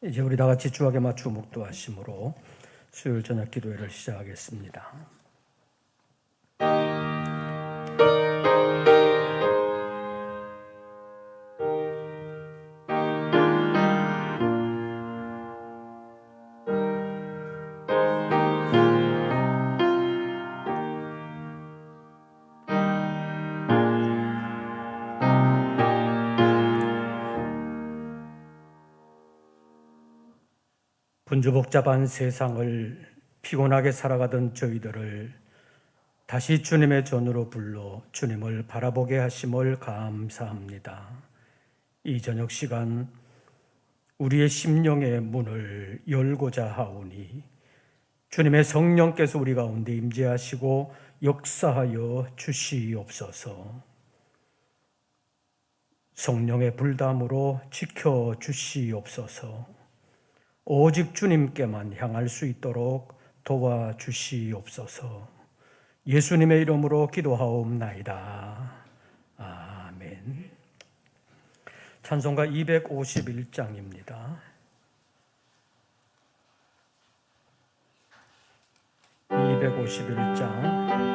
이제 우리 다 같이 주악에 맞추고 묵도하심으로 수요일 저녁 기도회를 시작하겠습니다. 분주복잡한 세상을 피곤하게 살아가던 저희들을 다시 주님의 전으로 불러 주님을 바라보게 하심을 감사합니다. 이 저녁 시간 우리의 심령의 문을 열고자 하오니 주님의 성령께서 우리 가운데 임재하시고 역사하여 주시옵소서. 성령의 불담으로 지켜주시옵소서. 오직 주님께만 향할 수 있도록 도와주시옵소서. 예수님의 이름으로 기도하옵나이다. 아멘. 찬송가 251장입니다. 251장.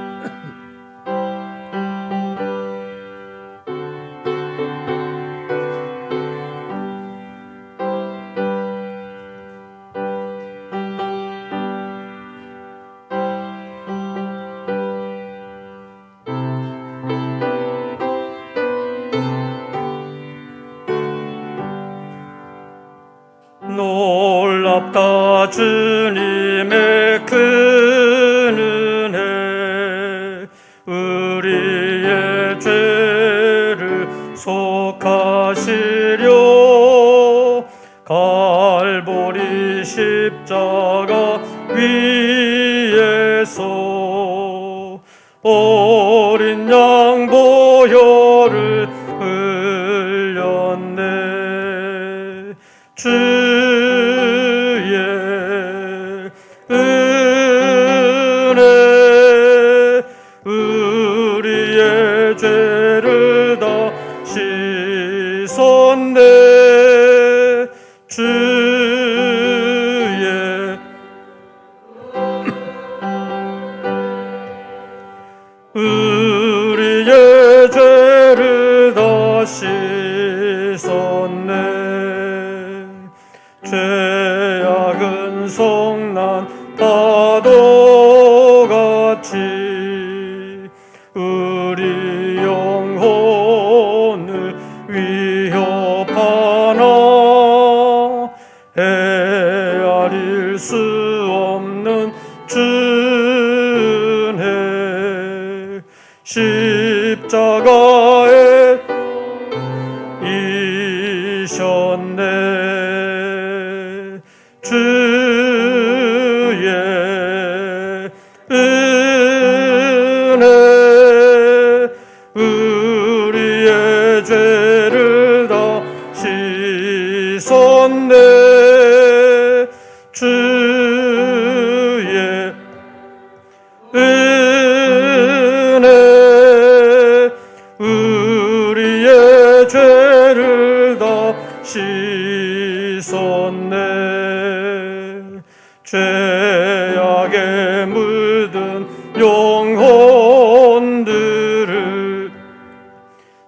놀랍다 주님의 큰 은혜, 우리의 죄를 속하시려 갈보리 십자가 위에서 어린 양 보혈을 흘렸네. 주의 은혜 우리의 죄를 다 씻었네. 주의 우리의 죄를 다 씻었네. 죄악은 성난 파도같이 우리 영혼을 위협하나 헤아릴 수 없는 주은혜, 십자가에 이셨네. 주의 은혜 우리의 죄를 다 씻었네. 주의 은혜 우리의 죄를 다 씻었네. 죄악에 물든 영혼들을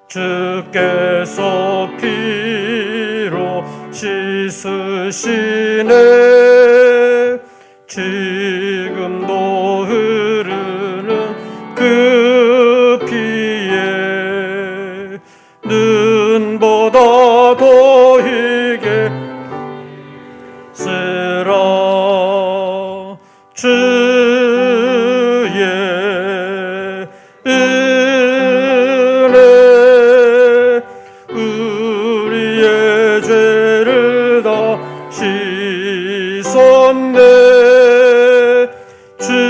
주께서 피로 씻으시네. 지금도 흐르는 그 피에 눈보다 더 희게 쓰라. 주의 은혜 우리의 죄를 다 씻었네. 주의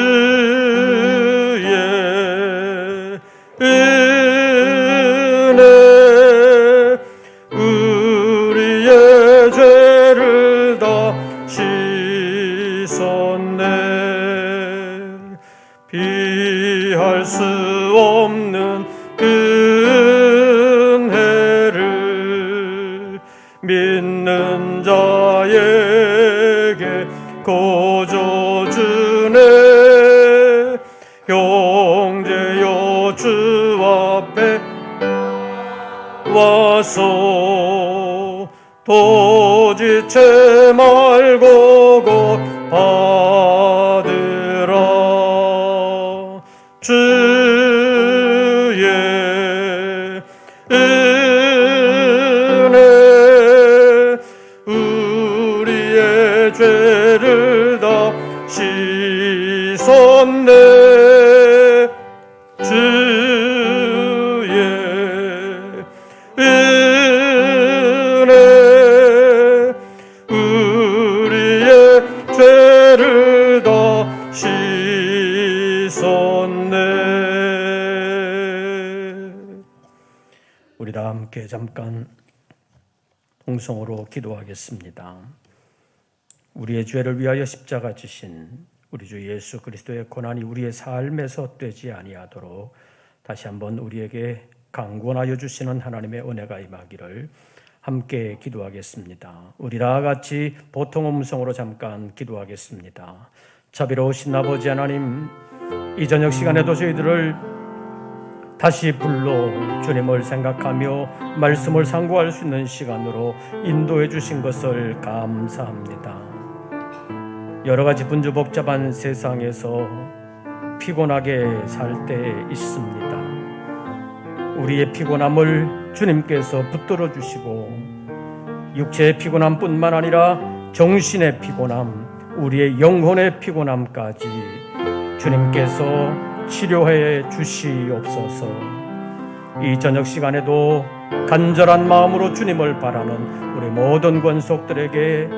은혜 우리의 죄를 다 씻었네. 비할 수 없는 은혜를 믿는 자의 고조주네 형제여 주 앞에 와서 도지체 말고 곧 받으라. 주의 은혜 우리의 죄를 다 씻었네. 주의 은혜 우리의 죄를 다 씻었네. 우리 다 함께 잠깐 통성으로 기도하겠습니다. 우리의 죄를 위하여 십자가 지신 우리 주 예수 그리스도의 고난이 우리의 삶에서 헛되지 아니하도록 다시 한번 우리에게 강권하여 주시는 하나님의 은혜가 임하기를 함께 기도하겠습니다. 우리 다 같이 보통 음성으로 잠깐 기도하겠습니다. 자비로우신 아버지 하나님, 이 저녁 시간에도 저희들을 다시 불러 주님을 생각하며 말씀을 상고할 수 있는 시간으로 인도해 주신 것을 감사합니다. 여러 가지 분주복잡한 세상에서 피곤하게 살 때 있습니다. 우리의 피곤함을 주님께서 붙들어 주시고 육체의 피곤함뿐만 아니라 정신의 피곤함, 우리의 영혼의 피곤함까지 주님께서 치료해 주시옵소서. 이 저녁 시간에도 간절한 마음으로 주님을 바라는 우리 모든 권속들에게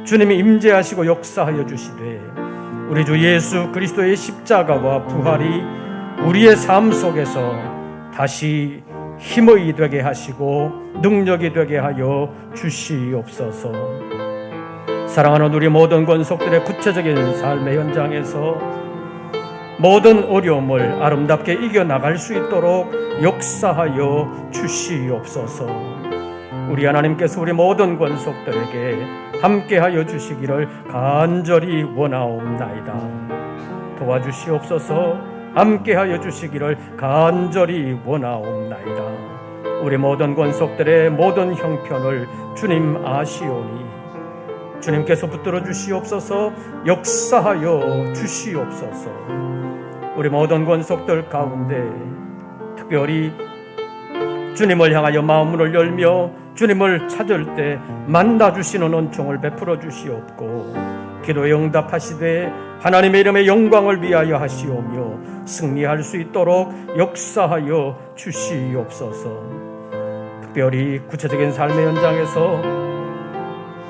주님이 임재하시고 역사하여 주시되 우리 주 예수 그리스도의 십자가와 부활이 우리의 삶 속에서 다시 힘의 되게 하시고 능력이 되게 하여 주시옵소서. 사랑하는 우리 모든 권속들의 구체적인 삶의 현장에서 모든 어려움을 아름답게 이겨나갈 수 있도록 역사하여 주시옵소서. 우리 하나님께서 우리 모든 권속들에게 함께하여 주시기를 간절히 원하옵나이다. 도와주시옵소서. 함께하여 주시기를 간절히 원하옵나이다. 우리 모든 권속들의 모든 형편을 주님 아시오니 주님께서 붙들어 주시옵소서. 역사하여 주시옵소서. 우리 모든 권속들 가운데 특별히 주님을 향하여 마음을 열며 주님을 찾을 때 만나주시는 은총을 베풀어 주시옵고 기도에 응답하시되 하나님의 이름의 영광을 위하여 하시오며 승리할 수 있도록 역사하여 주시옵소서. 특별히 구체적인 삶의 현장에서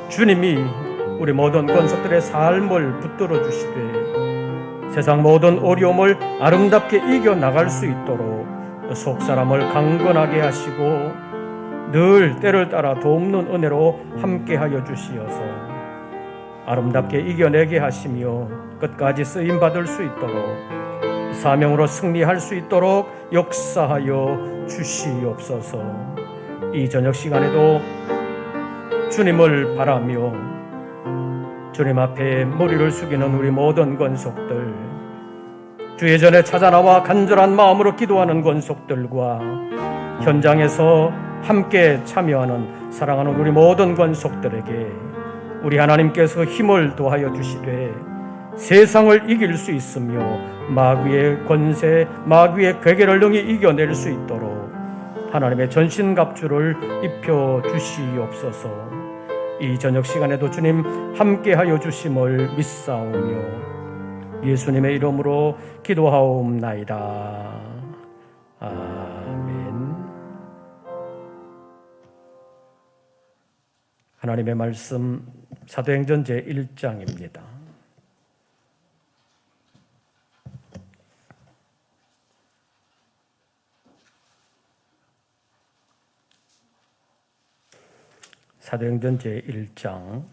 주님이 우리 모든 권속들의 삶을 붙들어 주시되 세상 모든 어려움을 아름답게 이겨나갈 수 있도록 속사람을 강건하게 하시고 늘 때를 따라 돕는 은혜로 함께하여 주시어서 아름답게 이겨내게 하시며 끝까지 쓰임받을 수 있도록 사명으로 승리할 수 있도록 역사하여 주시옵소서. 이 저녁 시간에도 주님을 바라며 주님 앞에 머리를 숙이는 우리 모든 권속들, 주의 전에 찾아나와 간절한 마음으로 기도하는 권속들과 현장에서 함께 참여하는 사랑하는 우리 모든 권속들에게 우리 하나님께서 힘을 도하여 주시되 세상을 이길 수 있으며 마귀의 권세, 마귀의 괴계를 능히 이겨낼 수 있도록 하나님의 전신갑주를 입혀 주시옵소서. 이 저녁 시간에도 주님 함께하여 주심을 믿사오며 예수님의 이름으로 기도하옵나이다. 아멘. 하나님의 말씀 사도행전 제1장입니다. 사도행전 제1장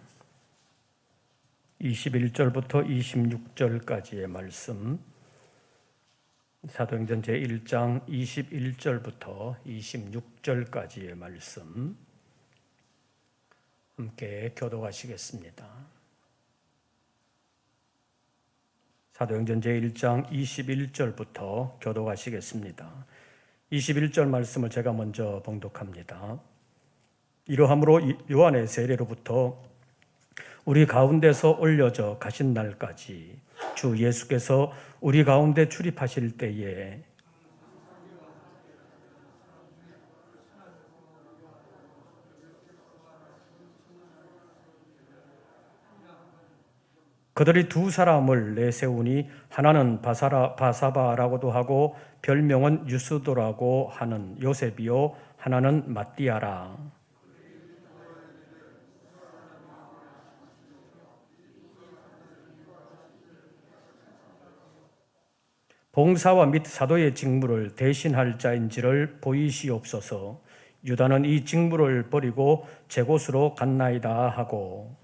21절부터 26절까지의 말씀, 사도행전 제1장 21절부터 26절까지의 말씀 함께 교독하시겠습니다. 사도행전 제1장 21절부터 교독하시겠습니다. 21절 말씀을 제가 먼저 봉독합니다. 이러함으로 요한의 세례로부터 우리 가운데서 올려져 가신 날까지 주 예수께서 우리 가운데 출입하실 때에 그들이 두 사람을 내세우니 하나는 바사바라고도 하고 별명은 유스도라고 하는 요셉이요 하나는 matti아라. 봉사와 및 사도의 직무를 대신할 자인지를 보이시옵소서. 유다는 이 직무를 버리고 제 곳으로 갔나이다 하고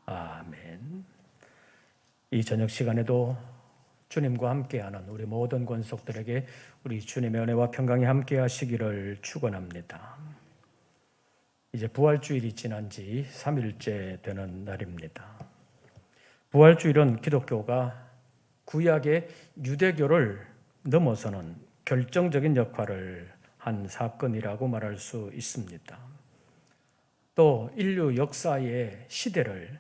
아멘. 이 저녁 시간에도 주님과 함께하는 우리 모든 권속들에게 우리 주님의 은혜와 평강이 함께하시기를 축원합니다. 이제 부활주일이 지난 지 3일째 되는 날입니다. 부활주일은 기독교가 구약의 유대교를 넘어서는 결정적인 역할을 한 사건이라고 말할 수 있습니다. 또 인류 역사의 시대를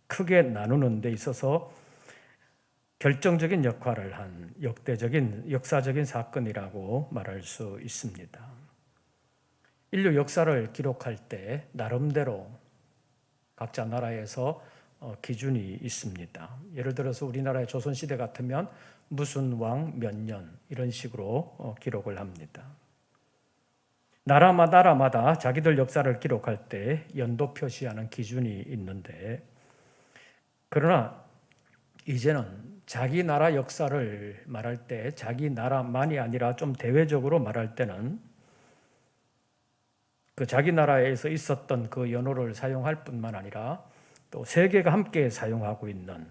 크게 나누는 데 있어서 결정적인 역할을 한 역사적인 사건이라고 말할 수 있습니다. 인류 역사를 기록할 때 나름대로 각자 나라에서 기준이 있습니다. 예를 들어서 우리나라의 조선시대 같으면 무슨 왕 몇 년 이런 식으로 기록을 합니다. 나라마다 자기들 역사를 기록할 때 연도 표시하는 기준이 있는데 그러나 이제는 자기 나라 역사를 말할 때 자기 나라만이 아니라 좀 대외적으로 말할 때는 그 자기 나라에서 있었던 그 연호를 사용할 뿐만 아니라 또 세계가 함께 사용하고 있는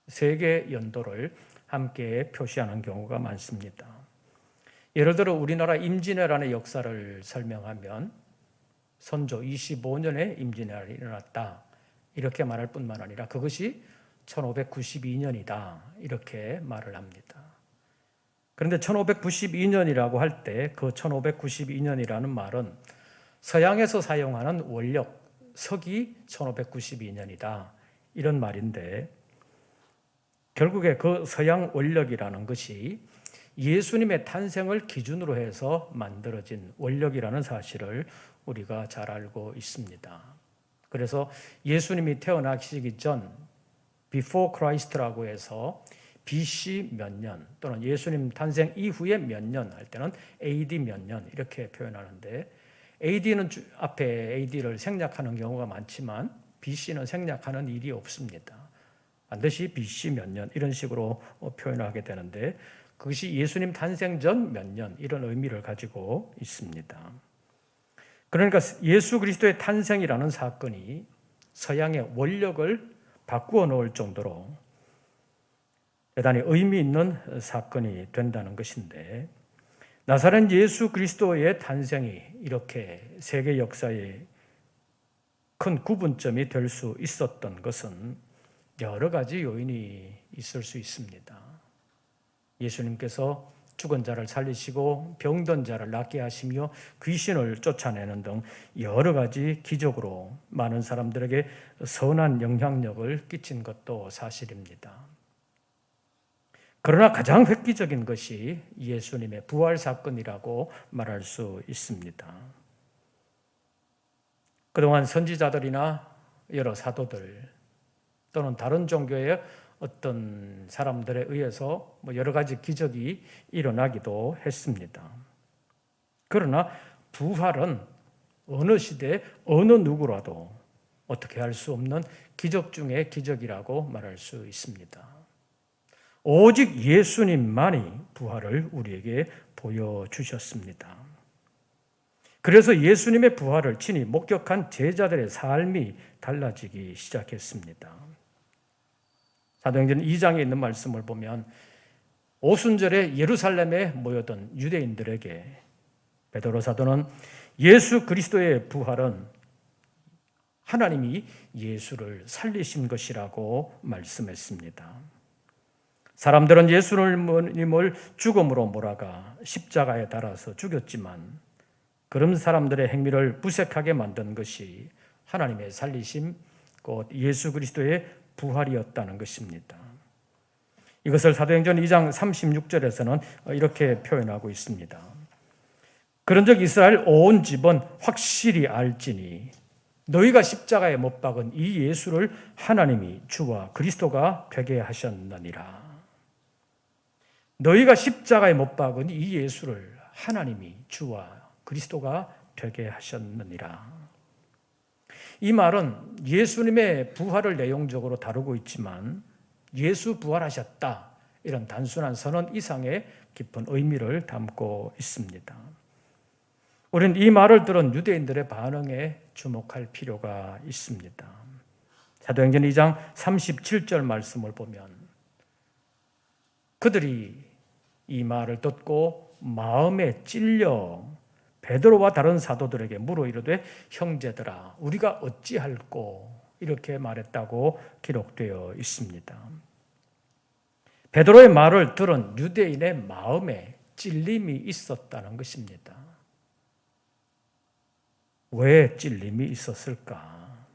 세계 연도를 함께 표시하는 경우가 많습니다. 예를 들어 우리나라 임진왜란의 역사를 설명하면 선조 25년에 임진왜란이 일어났다 이렇게 말할 뿐만 아니라 그것이 1592년이다 이렇게 말을 합니다. 그런데 1592년이라고 할 때 그 1592년이라는 말은 서양에서 사용하는 원력 서기 1592년이다 이런 말인데 결국에 그 서양 원력이라는 것이 예수님의 탄생을 기준으로 해서 만들어진 원력이라는 사실을 우리가 잘 알고 있습니다. 그래서 예수님이 태어나시기 전 Before Christ라고 해서 BC 몇 년 또는 예수님 탄생 이후에 몇 년 할 때는 AD 몇 년 이렇게 표현하는데 AD는 앞에 AD를 생략하는 경우가 많지만 BC는 생략하는 일이 없습니다. 반드시 BC 몇 년 이런 식으로 표현하게 되는데 그것이 예수님 탄생 전 몇 년 이런 의미를 가지고 있습니다. 그러니까 예수 그리스도의 탄생이라는 사건이 서양의 원력을 바꾸어 놓을 정도로 대단히 의미 있는 사건이 된다는 것인데 나사렛 예수 그리스도의 탄생이 이렇게 세계 역사에 큰 구분점이 될 수 있었던 것은 여러 가지 요인이 있을 수 있습니다. 예수님께서 죽은 자를 살리시고 병든 자를 낫게 하시며 귀신을 쫓아내는 등 여러 가지 기적으로 많은 사람들에게 선한 영향력을 끼친 것도 사실입니다. 그러나 가장 획기적인 것이 예수님의 부활 사건이라고 말할 수 있습니다. 그동안 선지자들이나 여러 사도들 또는 다른 종교의 어떤 사람들에 의해서 여러 가지 기적이 일어나기도 했습니다. 그러나 부활은 어느 시대 어느 누구라도 어떻게 할 수 없는 기적 중의 기적이라고 말할 수 있습니다. 오직 예수님만이 부활을 우리에게 보여주셨습니다. 그래서 예수님의 부활을 친히 목격한 제자들의 삶이 달라지기 시작했습니다. 사도행전 2장에 있는 말씀을 보면 오순절에 예루살렘에 모여든 유대인들에게 베드로 사도는 예수 그리스도의 부활은 하나님이 예수를 살리신 것이라고 말씀했습니다. 사람들은 예수님을 죽음으로 몰아가 십자가에 달아서 죽였지만 그런 사람들의 행위를 무색하게 만든 것이 하나님의 살리심, 곧 예수 그리스도의 부활이었다는 것입니다. 이것을 사도행전 2장 36절에서는 이렇게 표현하고 있습니다. 그런즉 이스라엘 온 집은 확실히 알지니 너희가 십자가에 못 박은 이 예수를 하나님이 주와 그리스도가 되게 하셨느니라. 너희가 십자가에 못 박은 이 예수를 하나님이 주와 그리스도가 되게 하셨느니라. 이 말은 예수님의 부활을 내용적으로 다루고 있지만 예수 부활하셨다, 이런 단순한 선언 이상의 깊은 의미를 담고 있습니다. 우리는 이 말을 들은 유대인들의 반응에 주목할 필요가 있습니다. 사도행전 2장 37절 말씀을 보면 그들이 이 말을 듣고 마음에 찔려 베드로와 다른 사도들에게 물어 이르되 형제들아 우리가 어찌할꼬 이렇게 말했다고 기록되어 있습니다. 베드로의 말을 들은 유대인의 마음에 찔림이 있었다는 것입니다. 왜 찔림이 있었을까?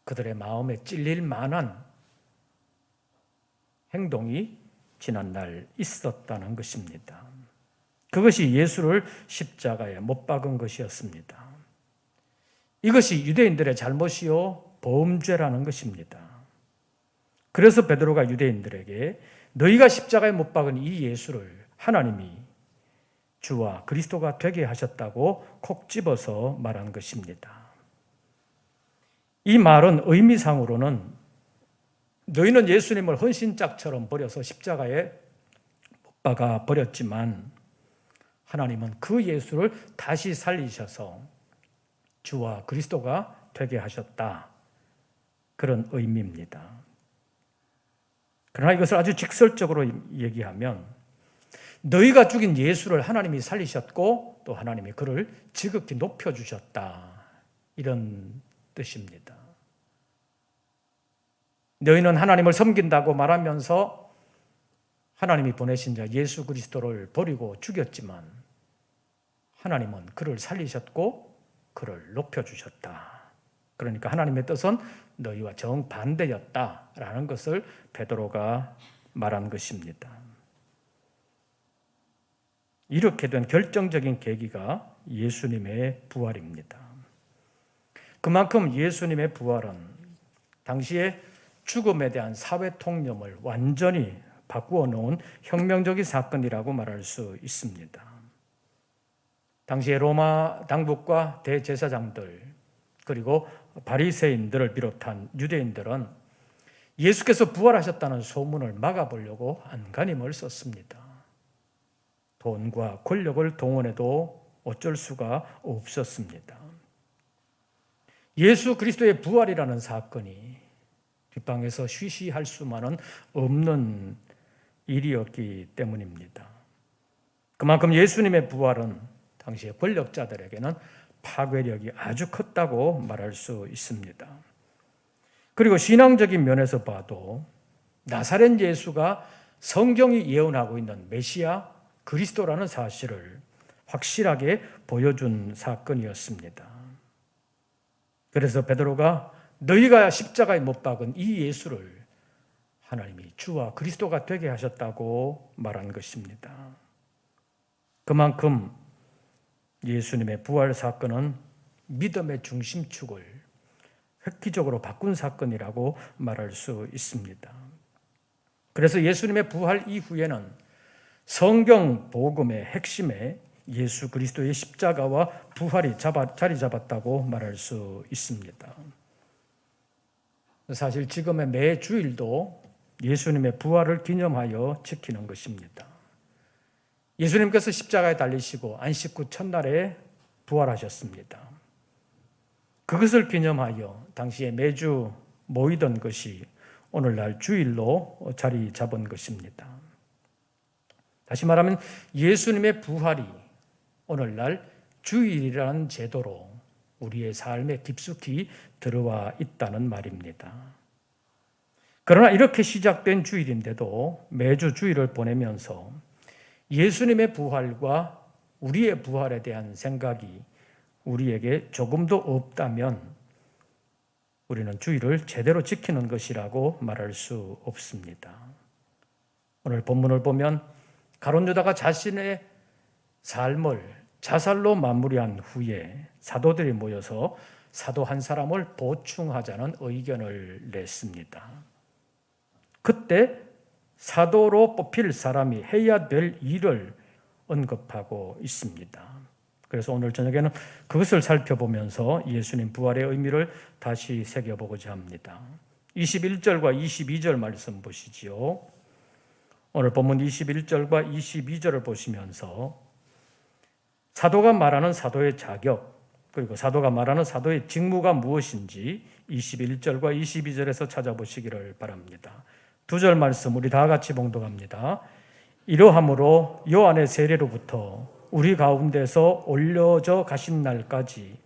그들의 마음에 찔릴 만한 행동이 지난날 있었다는 것입니다. 그것이 예수를 십자가에 못 박은 것이었습니다. 이것이 유대인들의 잘못이요 범죄라는 것입니다. 그래서 베드로가 유대인들에게 너희가 십자가에 못 박은 이 예수를 하나님이 주와 그리스도가 되게 하셨다고 콕 집어서 말한 것입니다. 이 말은 의미상으로는 너희는 예수님을 헌신짝처럼 버려서 십자가에 못 박아 버렸지만 하나님은 그 예수를 다시 살리셔서 주와 그리스도가 되게 하셨다, 그런 의미입니다. 그러나 이것을 아주 직설적으로 얘기하면 너희가 죽인 예수를 하나님이 살리셨고 또 하나님이 그를 지극히 높여주셨다, 이런 뜻입니다. 너희는 하나님을 섬긴다고 말하면서 하나님이 보내신 자 예수 그리스도를 버리고 죽였지만 하나님은 그를 살리셨고 그를 높여주셨다. 그러니까 하나님의 뜻은 너희와 정반대였다라는 것을 베드로가 말한 것입니다. 이렇게 된 결정적인 계기가 예수님의 부활입니다. 그만큼 예수님의 부활은 당시에 죽음에 대한 사회 통념을 완전히 바꾸어 놓은 혁명적인 사건이라고 말할 수 있습니다. 당시에 로마 당국과 대제사장들 그리고 바리새인들을 비롯한 유대인들은 예수께서 부활하셨다는 소문을 막아보려고 안간힘을 썼습니다. 돈과 권력을 동원해도 어쩔 수가 없었습니다. 예수 그리스도의 부활이라는 사건이 뒷방에서 쉬쉬할 수만은 없는 일이었기 때문입니다. 그만큼 예수님의 부활은 당시의 권력자들에게는 파괴력이 아주 컸다고 말할 수 있습니다. 그리고 신앙적인 면에서 봐도 나사렛 예수가 성경이 예언하고 있는 메시아 그리스도라는 사실을 확실하게 보여준 사건이었습니다. 그래서 베드로가 너희가 십자가에 못 박은 이 예수를 하나님이 주와 그리스도가 되게 하셨다고 말한 것입니다. 그만큼 예수님의 부활 사건은 믿음의 중심축을 획기적으로 바꾼 사건이라고 말할 수 있습니다. 그래서 예수님의 부활 이후에는 성경 복음의 핵심에 예수 그리스도의 십자가와 부활이 자리 잡았다고 말할 수 있습니다. 사실 지금의 매 주일도 예수님의 부활을 기념하여 지키는 것입니다. 예수님께서 십자가에 달리시고 안식 후 첫날에 부활하셨습니다. 그것을 기념하여 당시에 매주 모이던 것이 오늘날 주일로 자리 잡은 것입니다. 다시 말하면 예수님의 부활이 오늘날 주일이라는 제도로 우리의 삶에 깊숙이 들어와 있다는 말입니다. 그러나 이렇게 시작된 주일인데도 매주 주일을 보내면서 예수님의 부활과 우리의 부활에 대한 생각이 우리에게 조금도 없다면 우리는 주일을 제대로 지키는 것이라고 말할 수 없습니다. 오늘 본문을 보면 가룟 유다가 자신의 삶을 자살로 마무리한 후에 사도들이 모여서 사도 한 사람을 보충하자는 의견을 냈습니다. 그때 사도로 뽑힐 사람이 해야 될 일을 언급하고 있습니다. 그래서 오늘 저녁에는 그것을 살펴보면서 예수님 부활의 의미를 다시 새겨보고자 합니다. 21절과 22절 말씀 보시지요. 오늘 본문 21절과 22절을 보시면서 사도가 말하는 사도의 자격, 그리고 사도가 말하는 사도의 직무가 무엇인지 21절과 22절에서 찾아보시기를 바랍니다. 두 절 말씀 우리 다 같이 봉독합니다. 이러함으로 요한의 세례로부터 우리 가운데서 올려져 가신 날까지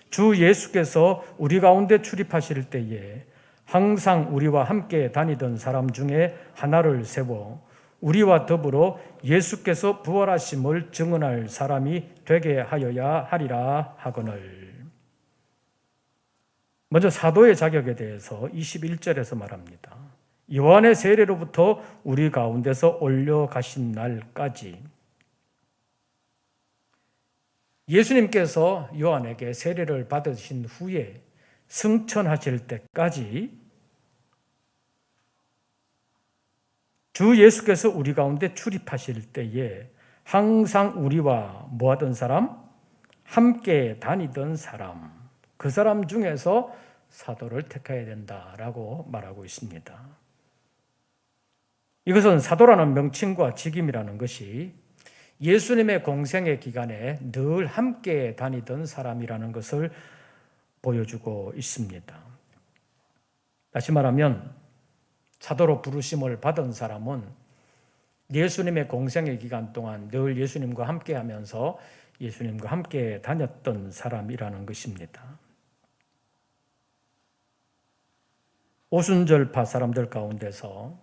주 예수께서 우리 가운데 출입하실 때에 항상 우리와 함께 다니던 사람 중에 하나를 세워 우리와 더불어 예수께서 부활하심을 증언할 사람이 되게 하여야 하리라 하거늘. 먼저 사도의 자격에 대해서 21절에서 말합니다. 요한의 세례로부터 우리 가운데서 올려가신 날까지 예수님께서 요한에게 세례를 받으신 후에 승천하실 때까지 주 예수께서 우리 가운데 출입하실 때에 항상 우리와 뭐하던 사람? 함께 다니던 사람, 그 사람 중에서 사도를 택해야 된다라고 말하고 있습니다. 이것은 사도라는 명칭과 직임이라는 것이 예수님의 공생의 기간에 늘 함께 다니던 사람이라는 것을 보여주고 있습니다. 다시 말하면 사도로 부르심을 받은 사람은 예수님의 공생의 기간 동안 늘 예수님과 함께 하면서 예수님과 함께 다녔던 사람이라는 것입니다. 오순절파 사람들 가운데서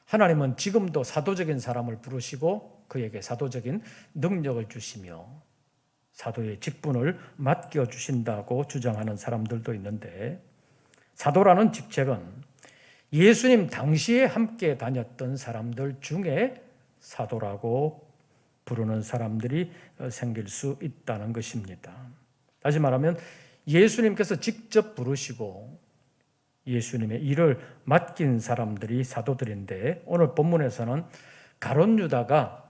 하나님은 지금도 사도적인 사람을 부르시고 그에게 사도적인 능력을 주시며 사도의 직분을 맡겨주신다고 주장하는 사람들도 있는데, 사도라는 직책은 예수님 당시에 함께 다녔던 사람들 중에 사도라고 부르는 사람들이 생길 수 있다는 것입니다. 다시 말하면 예수님께서 직접 부르시고 예수님의 일을 맡긴 사람들이 사도들인데, 오늘 본문에서는 가룟 유다가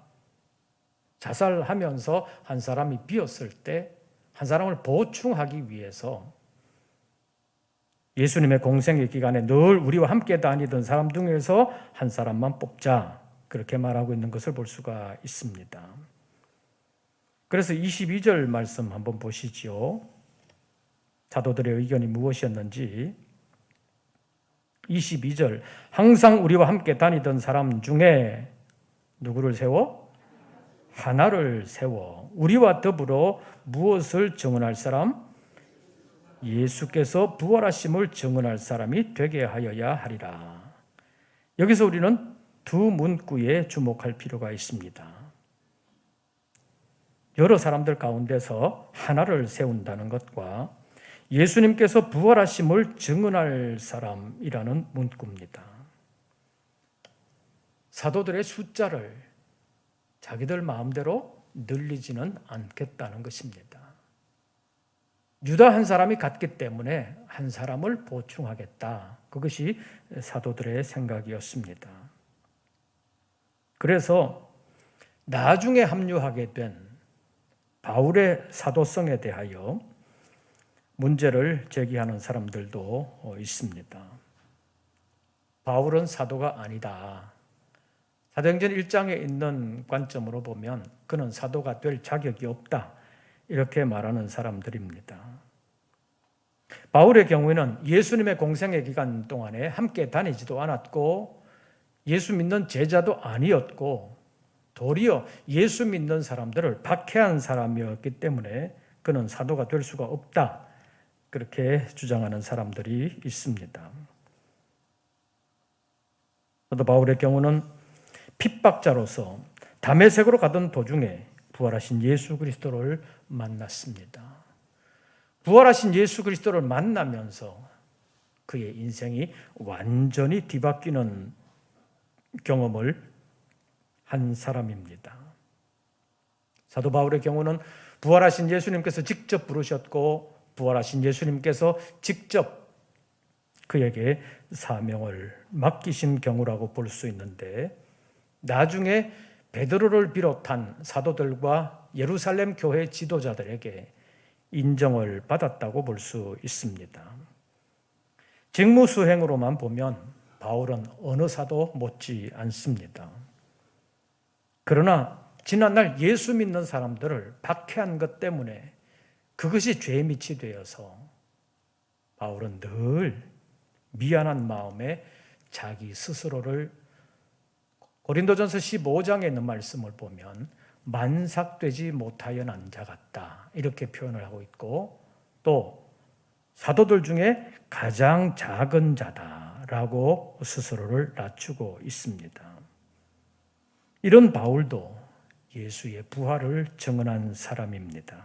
자살하면서 한 사람이 비었을 때 한 사람을 보충하기 위해서 예수님의 공생의 기간에 늘 우리와 함께 다니던 사람 중에서 한 사람만 뽑자, 그렇게 말하고 있는 것을 볼 수가 있습니다. 그래서 22절 말씀 한번 보시지요. 사도들의 의견이 무엇이었는지. 22절, 항상 우리와 함께 다니던 사람 중에 누구를 세워? 하나를 세워 우리와 더불어 무엇을 증언할 사람? 예수께서 부활하심을 증언할 사람이 되게 하여야 하리라. 여기서 우리는 두 문구에 주목할 필요가 있습니다. 여러 사람들 가운데서 하나를 세운다는 것과 예수님께서 부활하심을 증언할 사람이라는 문구입니다. 사도들의 숫자를 자기들 마음대로 늘리지는 않겠다는 것입니다. 유다 한 사람이 갔기 때문에 한 사람을 보충하겠다. 그것이 사도들의 생각이었습니다. 그래서 나중에 합류하게 된 바울의 사도성에 대하여 문제를 제기하는 사람들도 있습니다. 바울은 사도가 아니다. 사도행전 1장에 있는 관점으로 보면 그는 사도가 될 자격이 없다, 이렇게 말하는 사람들입니다. 바울의 경우에는 예수님의 공생의 기간 동안에 함께 다니지도 않았고 예수 믿는 제자도 아니었고 도리어 예수 믿는 사람들을 박해한 사람이었기 때문에 그는 사도가 될 수가 없다. 그렇게 주장하는 사람들이 있습니다. 사도 바울의 경우는 핍박자로서 다메섹으로 가던 도중에 부활하신 예수 그리스도를 만났습니다. 부활하신 예수 그리스도를 만나면서 그의 인생이 완전히 뒤바뀌는 경험을 한 사람입니다. 사도 바울의 경우는 부활하신 예수님께서 직접 부르셨고 부활하신 예수님께서 직접 그에게 사명을 맡기신 경우라고 볼 수 있는데 나중에 베드로를 비롯한 사도들과 예루살렘 교회 지도자들에게 인정을 받았다고 볼 수 있습니다. 직무 수행으로만 보면 바울은 어느 사도 못지 않습니다. 그러나 지난날 예수 믿는 사람들을 박해한 것 때문에 그것이 죄의 밑이 되어서 바울은 늘 미안한 마음에 자기 스스로를 고린도전서 15장에 있는 말씀을 보면 만삭되지 못하여 난 자 같다 이렇게 표현을 하고 있고 또 사도들 중에 가장 작은 자다라고 스스로를 낮추고 있습니다. 이런 바울도 예수의 부활을 증언한 사람입니다.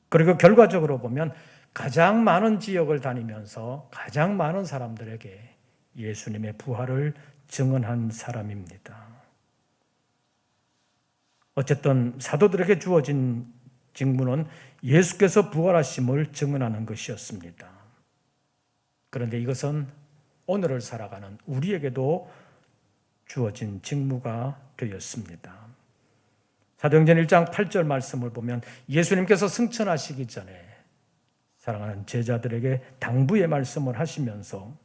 그리고 결과적으로 보면 가장 많은 지역을 다니면서 가장 많은 사람들에게 예수님의 부활을 증언한 사람입니다. 어쨌든 사도들에게 주어진 직무는 예수께서 부활하심을 증언하는 것이었습니다. 그런데 이것은 오늘을 살아가는 우리에게도 주어진 직무가 되었습니다. 사도행전 1장 8절 말씀을 보면 예수님께서 승천하시기 전에 사랑하는 제자들에게 당부의 말씀을 하시면서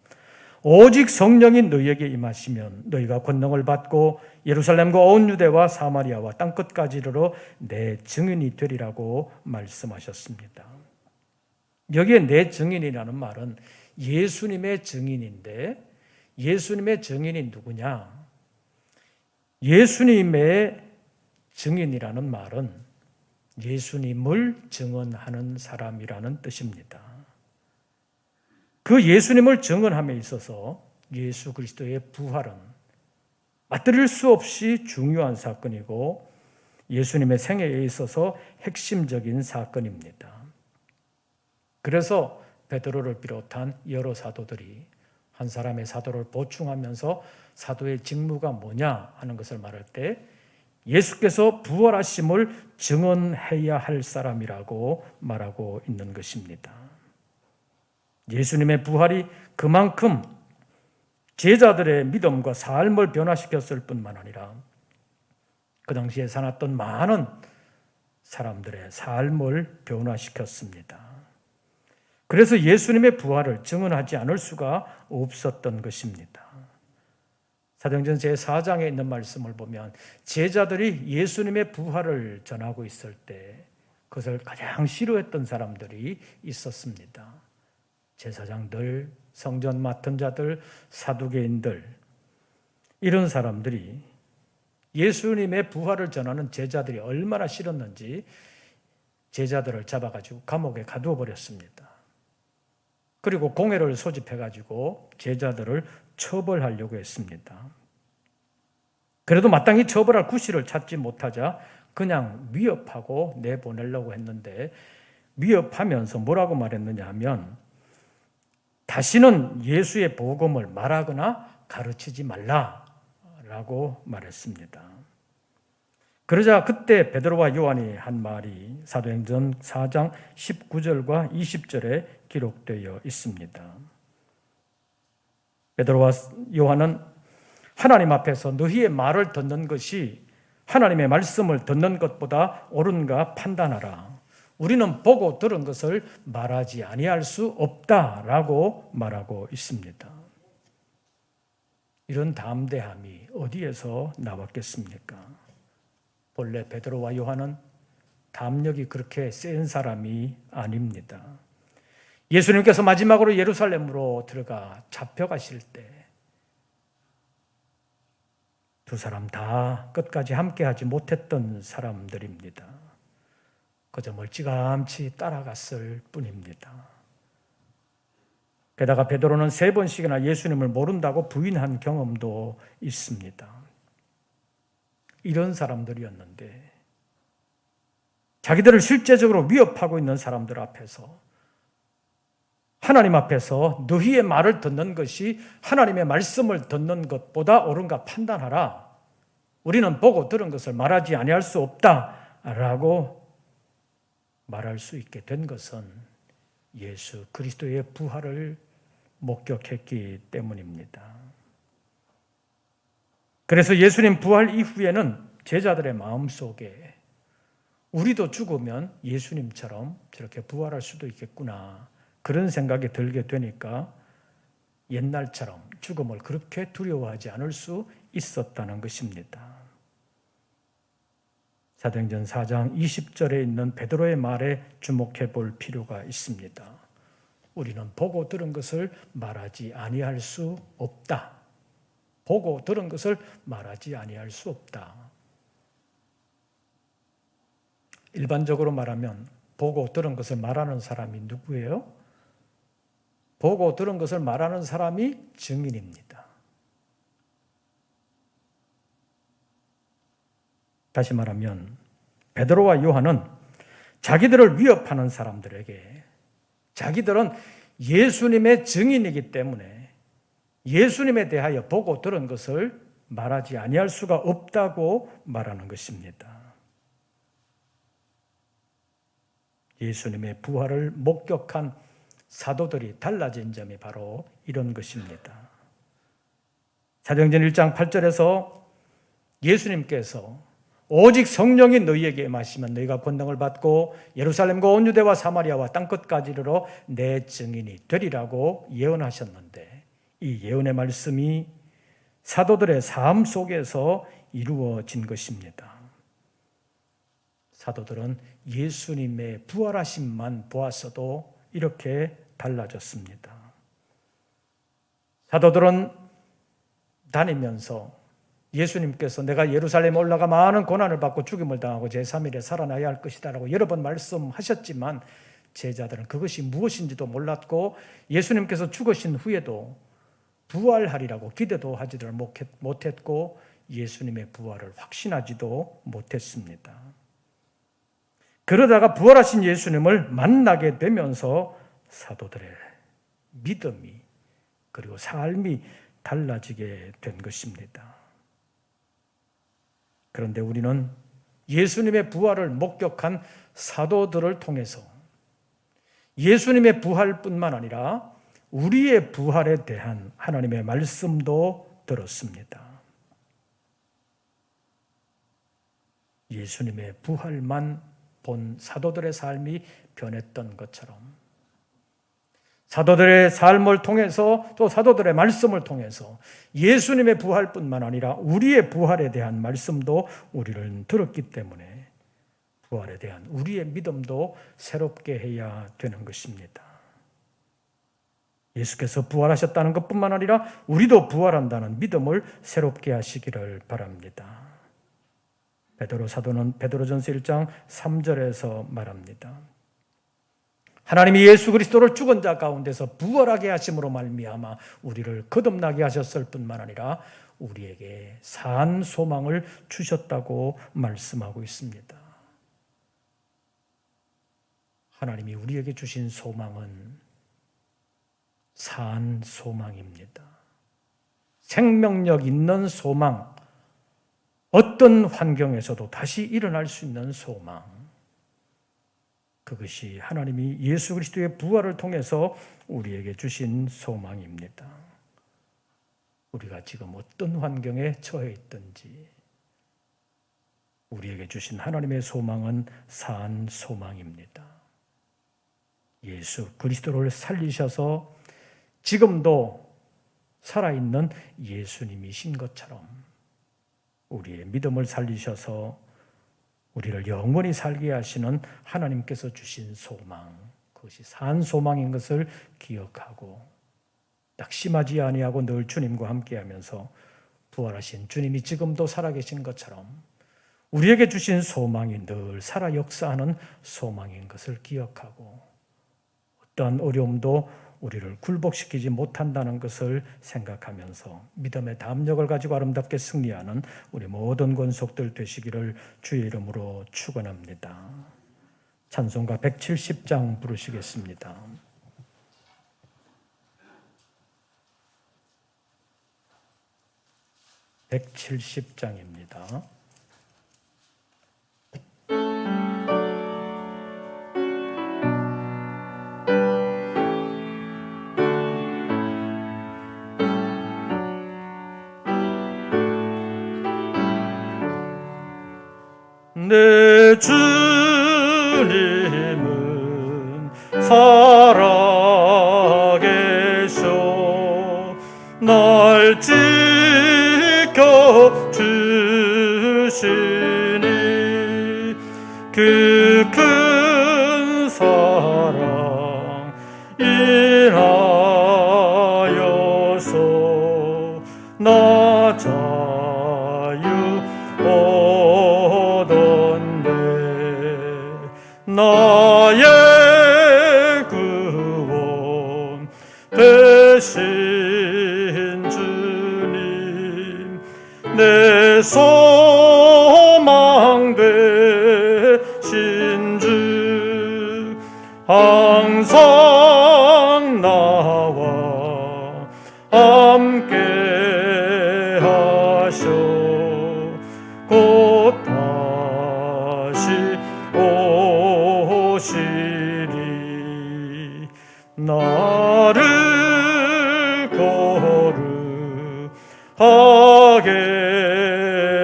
오직 성령이 너희에게 임하시면 너희가 권능을 받고 예루살렘과 온 유대와 사마리아와 땅끝까지 이르러 내 증인이 되리라고 말씀하셨습니다. 여기에 내 증인이라는 말은 예수님의 증인인데 예수님의 증인이 누구냐? 예수님의 증인이라는 말은 예수님을 증언하는 사람이라는 뜻입니다. 그 예수님을 증언함에 있어서 예수 그리스도의 부활은 맞들일 수 없이 중요한 사건이고 예수님의 생애에 있어서 핵심적인 사건입니다. 그래서 베드로를 비롯한 여러 사도들이 한 사람의 사도를 보충하면서 사도의 직무가 뭐냐 하는 것을 말할 때 예수께서 부활하심을 증언해야 할 사람이라고 말하고 있는 것입니다. 예수님의 부활이 그만큼 제자들의 믿음과 삶을 변화시켰을 뿐만 아니라 그 당시에 살았던 많은 사람들의 삶을 변화시켰습니다. 그래서 예수님의 부활을 증언하지 않을 수가 없었던 것입니다. 사도행전 제4장에 있는 말씀을 보면 제자들이 예수님의 부활을 전하고 있을 때 그것을 가장 싫어했던 사람들이 있었습니다. 제사장들, 성전 맡은 자들, 사두개인들 이런 사람들이 예수님의 부활을 전하는 제자들이 얼마나 싫었는지 제자들을 잡아가지고 감옥에 가두어 버렸습니다. 그리고 공회를 소집해가지고 제자들을 처벌하려고 했습니다. 그래도 마땅히 처벌할 구실을 찾지 못하자 그냥 위협하고 내보내려고 했는데 위협하면서 뭐라고 말했느냐 하면 다시는 예수의 복음을 말하거나 가르치지 말라라고 말했습니다. 그러자 그때 베드로와 요한이 한 말이 사도행전 4장 19절과 20절에 기록되어 있습니다. 베드로와 요한은 하나님 앞에서 너희의 말을 듣는 것이 하나님의 말씀을 듣는 것보다 옳은가 판단하라. 우리는 보고 들은 것을 말하지 아니할 수 없다라고 말하고 있습니다. 이런 담대함이 어디에서 나왔겠습니까? 본래 베드로와 요한은 담력이 그렇게 센 사람이 아닙니다. 예수님께서 마지막으로 예루살렘으로 들어가 잡혀가실 때 두 사람 다 끝까지 함께하지 못했던 사람들입니다. 그저 멀찌감치 따라갔을 뿐입니다. 게다가 베드로는 3번씩이나 예수님을 모른다고 부인한 경험도 있습니다. 이런 사람들이었는데 자기들을 실제적으로 위협하고 있는 사람들 앞에서 하나님 앞에서 너희의 말을 듣는 것이 하나님의 말씀을 듣는 것보다 옳은가 판단하라. 우리는 보고 들은 것을 말하지 아니할 수 없다라고 말할 수 있게 된 것은 예수 그리스도의 부활을 목격했기 때문입니다. 그래서 예수님 부활 이후에는 제자들의 마음속에 우리도 죽으면 예수님처럼 저렇게 부활할 수도 있겠구나, 그런 생각이 들게 되니까 옛날처럼 죽음을 그렇게 두려워하지 않을 수 있었다는 것입니다. 사도행전 4장 20절에 있는 베드로의 말에 주목해 볼 필요가 있습니다. 우리는 보고 들은 것을 말하지 아니할 수 없다. 보고 들은 것을 말하지 아니할 수 없다. 일반적으로 말하면 보고 들은 것을 말하는 사람이 누구예요? 보고 들은 것을 말하는 사람이 증인입니다. 다시 말하면 베드로와 요한은 자기들을 위협하는 사람들에게 자기들은 예수님의 증인이기 때문에 예수님에 대하여 보고 들은 것을 말하지 아니할 수가 없다고 말하는 것입니다. 예수님의 부활을 목격한 사도들이 달라진 점이 바로 이런 것입니다. 사도행전 1장 8절에서 예수님께서 오직 성령이 너희에게 임하시면 너희가 권능을 받고 예루살렘과 온 유대와 사마리아와 땅끝까지 이르러 내 증인이 되리라고 예언하셨는데, 이 예언의 말씀이 사도들의 삶 속에서 이루어진 것입니다. 사도들은 예수님의 부활하심만 보았어도 이렇게 달라졌습니다. 사도들은 다니면서 예수님께서 내가 예루살렘에 올라가 많은 고난을 받고 죽임을 당하고 제3일에 살아나야 할 것이다 라고 여러 번 말씀하셨지만 제자들은 그것이 무엇인지도 몰랐고 예수님께서 죽으신 후에도 부활하리라고 기대도 하지를 못했고 예수님의 부활을 확신하지도 못했습니다. 그러다가 부활하신 예수님을 만나게 되면서 사도들의 믿음이 그리고 삶이 달라지게 된 것입니다. 그런데 우리는 예수님의 부활을 목격한 사도들을 통해서 예수님의 부활뿐만 아니라 우리의 부활에 대한 하나님의 말씀도 들었습니다. 예수님의 부활만 본 사도들의 삶이 변했던 것처럼 사도들의 삶을 통해서 또 사도들의 말씀을 통해서 예수님의 부활뿐만 아니라 우리의 부활에 대한 말씀도 우리를 들었기 때문에 부활에 대한 우리의 믿음도 새롭게 해야 되는 것입니다. 예수께서 부활하셨다는 것뿐만 아니라 우리도 부활한다는 믿음을 새롭게 하시기를 바랍니다. 베드로 사도는 베드로전서 1장 3절에서 말합니다. 하나님이 예수 그리스도를 죽은 자 가운데서 부활하게 하심으로 말미암아 우리를 거듭나게 하셨을 뿐만 아니라 우리에게 산 소망을 주셨다고 말씀하고 있습니다. 하나님이 우리에게 주신 소망은 산 소망입니다. 생명력 있는 소망, 어떤 환경에서도 다시 일어날 수 있는 소망, 그것이 하나님이 예수 그리스도의 부활을 통해서 우리에게 주신 소망입니다. 우리가 지금 어떤 환경에 처해 있든지 우리에게 주신 하나님의 소망은 산 소망입니다. 예수 그리스도를 살리셔서 지금도 살아있는 예수님이신 것처럼 우리의 믿음을 살리셔서 우리를 영원히 살게 하시는 하나님께서 주신 소망, 그것이 산 소망인 것을 기억하고 낙심하지 아니하고 늘 주님과 함께하면서 부활하신 주님이 지금도 살아계신 것처럼 우리에게 주신 소망이 늘 살아 역사하는 소망인 것을 기억하고 어떠한 어려움도 우리를 굴복시키지 못한다는 것을 생각하면서 믿음의 담력을 가지고 아름답게 승리하는 우리 모든 권속들 되시기를 주의 이름으로 축원합니다. 찬송가 170장 부르시겠습니다. 170장입니다. 내 주님은 살아계셔 날 지켜주시니 그 큰 사랑 인하여서 나 자유 나의 구원 되신 주님 내 소망 되신 주 항상 나와 함께 하셔 곧 다시 오시리 나를 거룩하게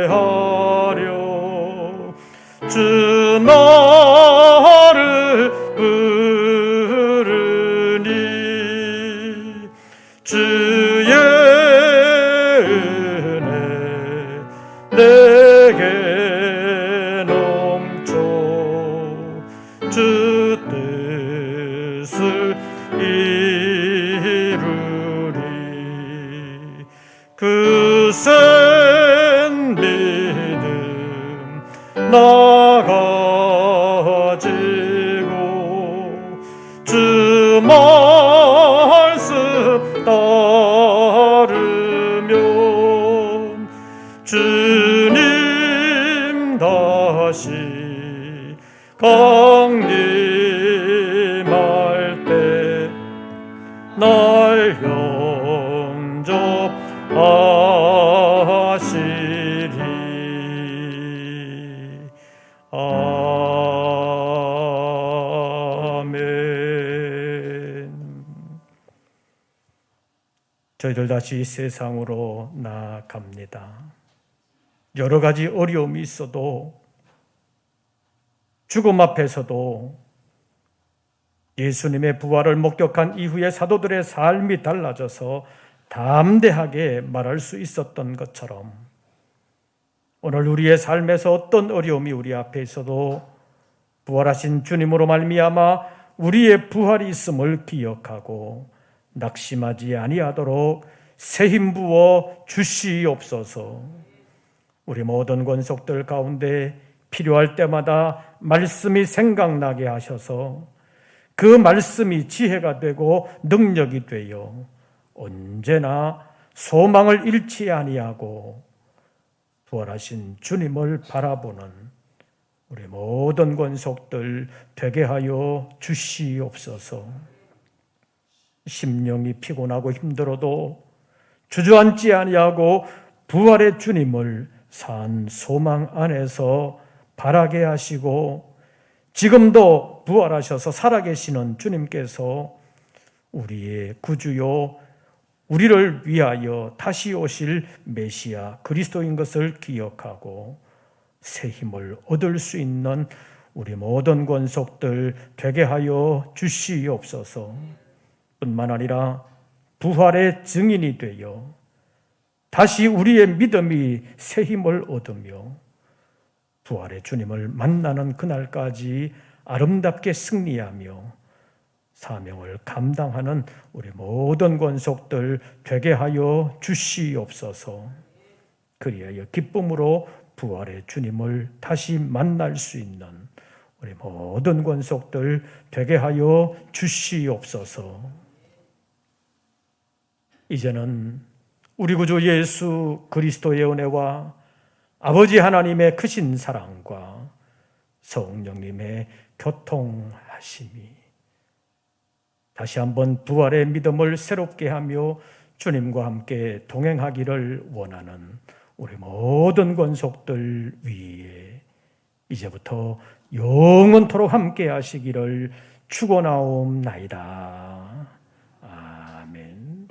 하려 주 나를 부르니 주의 은혜 내게 넘쳐 주 뜻을 이루리 그 센 믿음 나 가지고 주 말씀 따르면 주님 다시 강림할 때 날 영접하시리. 아멘. 저희들 다시 세상으로 나아갑니다. 여러 가지 어려움이 있어도 죽음 앞에서도 예수님의 부활을 목격한 이후에 사도들의 삶이 달라져서 담대하게 말할 수 있었던 것처럼 오늘 우리의 삶에서 어떤 어려움이 우리 앞에 있어도 부활하신 주님으로 말미암아 우리의 부활이 있음을 기억하고 낙심하지 아니하도록 새 힘 부어 주시옵소서. 우리 모든 권속들 가운데 필요할 때마다 말씀이 생각나게 하셔서 그 말씀이 지혜가 되고 능력이 되어 언제나 소망을 잃지 아니하고 부활하신 주님을 바라보는 우리 모든 권속들 되게 하여 주시옵소서. 심령이 피곤하고 힘들어도 주저앉지 아니하고 부활의 주님을 산 소망 안에서 바라게 하시고 지금도 부활하셔서 살아계시는 주님께서 우리의 구주요 우리를 위하여 다시 오실 메시아 그리스도인 것을 기억하고 새 힘을 얻을 수 있는 우리 모든 권속들 되게 하여 주시옵소서. 뿐만 아니라 부활의 증인이 되어 다시 우리의 믿음이 새 힘을 얻으며 부활의 주님을 만나는 그날까지 아름답게 승리하며 사명을 감당하는 우리 모든 권속들 되게 하여 주시옵소서. 그리하여 기쁨으로 부활의 주님을 다시 만날 수 있는 우리 모든 권속들 되게 하여 주시옵소서. 이제는 우리 구주 예수 그리스도의 은혜와 아버지 하나님의 크신 사랑과 성령님의 교통하심이 다시 한번 부활의 믿음을 새롭게 하며 주님과 함께 동행하기를 원하는 우리 모든 권속들 위에 이제부터 영원토록 함께 하시기를 축원하옵나이다. 아멘.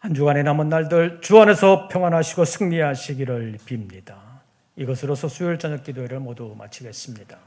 한 주간의 남은 날들 주 안에서 평안하시고 승리하시기를 빕니다. 이것으로서 수요일 저녁 기도회를 모두 마치겠습니다.